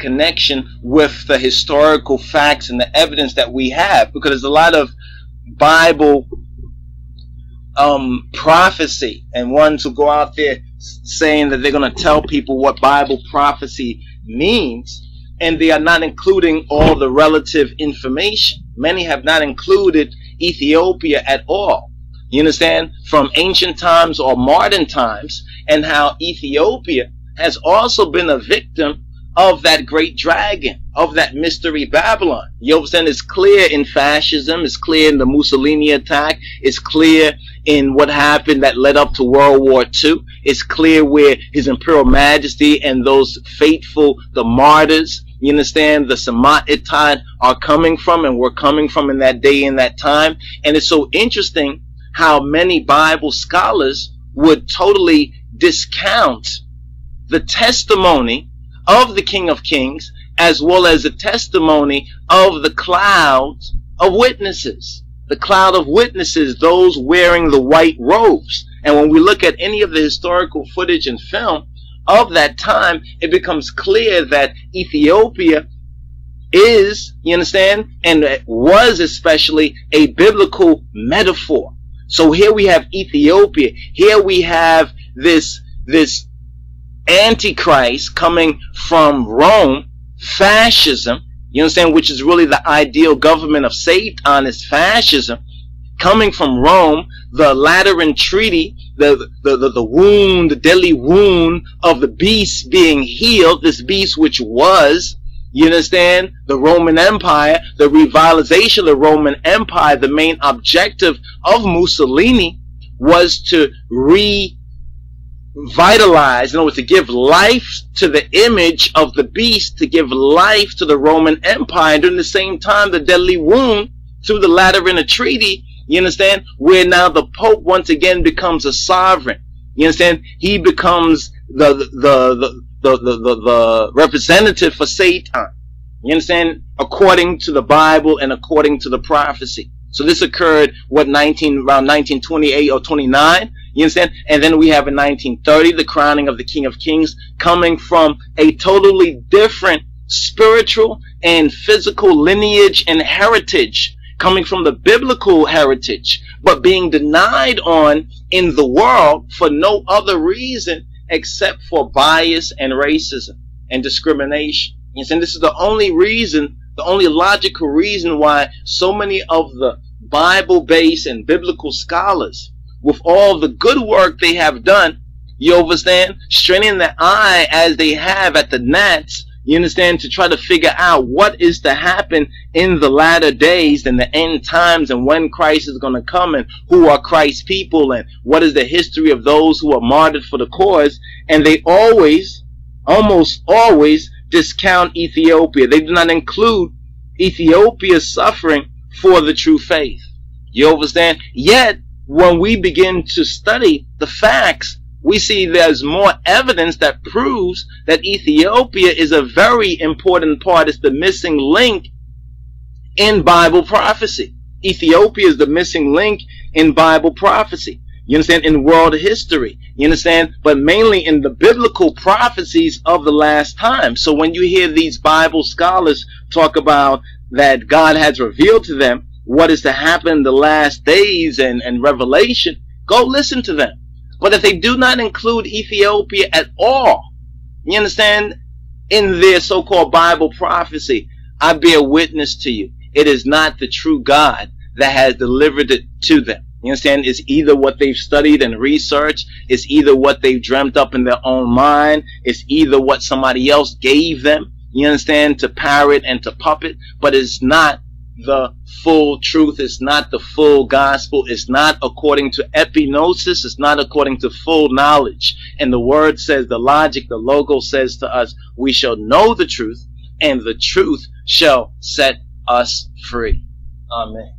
connection with the historical facts and the evidence that we have, because there's a lot of Bible prophecy, and ones who go out there saying that they're going to tell people what Bible prophecy means, and they are not including all the relative information. Many have not included Ethiopia at all. You understand? From ancient times or modern times, and how Ethiopia has also been a victim of that great dragon, of that mystery Babylon. You understand? It's clear in fascism, it's clear in the Mussolini attack, it's clear in what happened that led up to World War II. It's clear where His Imperial Majesty and those faithful, the martyrs, you understand, the Samaritan are coming from, and were coming from in that day, in that time. And it's so interesting how many Bible scholars would totally discount the testimony of the King of Kings, as well as the testimony of the cloud of witnesses. The cloud of witnesses, those wearing the white robes. And when we look at any of the historical footage and film of that time, it becomes clear that Ethiopia is, you understand, and was especially a biblical metaphor. So here we have Ethiopia. Here we have this Antichrist coming from Rome, fascism, you understand, which is really the ideal government of Satan, is fascism, coming from Rome, the Lateran Treaty, the wound, the deadly wound of the beast being healed, this beast which was, you understand, the Roman Empire, the revitalization of the Roman Empire. The main objective of Mussolini was to revitalize, in other words, to give life to the image of the beast, to give life to the Roman Empire. And during the same time, the deadly wound through the Lateran Treaty, you understand, where now the Pope once again becomes a sovereign. You understand? He becomes the representative for Satan. You understand? According to the Bible and according to the prophecy. So this occurred, what, around 1928 or 29? You understand? And then we have in 1930 the crowning of the King of Kings, coming from a totally different spiritual and physical lineage and heritage, coming from the biblical heritage, but being denied on in the world for no other reason except for bias and racism and discrimination. You understand? This is the only reason, the only logical reason why so many of the Bible-based and biblical scholars, with all the good work they have done, you understand, straining their eye as they have at the gnats, you understand, to try to figure out what is to happen in the latter days and the end times, and when Christ is going to come, and who are Christ's people, and what is the history of those who are martyred for the cause. And they always, almost always, discount Ethiopia. They do not include Ethiopia's suffering for the true faith. You understand? Yet, when we begin to study the facts, we see there's more evidence that proves that Ethiopia is a very important part. It's the missing link in Bible prophecy. Ethiopia is the missing link in Bible prophecy. You understand? In world history. You understand? But mainly in the biblical prophecies of the last time. So when you hear these Bible scholars talk about that God has revealed to them what is to happen in the last days and Revelation, go listen to them. But if they do not include Ethiopia at all, you understand, in their so-called Bible prophecy, I bear witness to you, it is not the true God that has delivered it to them. You understand? It's either what they've studied and researched, it's either what they've dreamt up in their own mind, it's either what somebody else gave them, you understand, to parrot and to puppet, but it's not the full truth. It's not the full gospel. It's not according to epignosis. It's not according to full knowledge. And the word says, the logic, the logo says to us, we shall know the truth, and the truth shall set us free. Amen.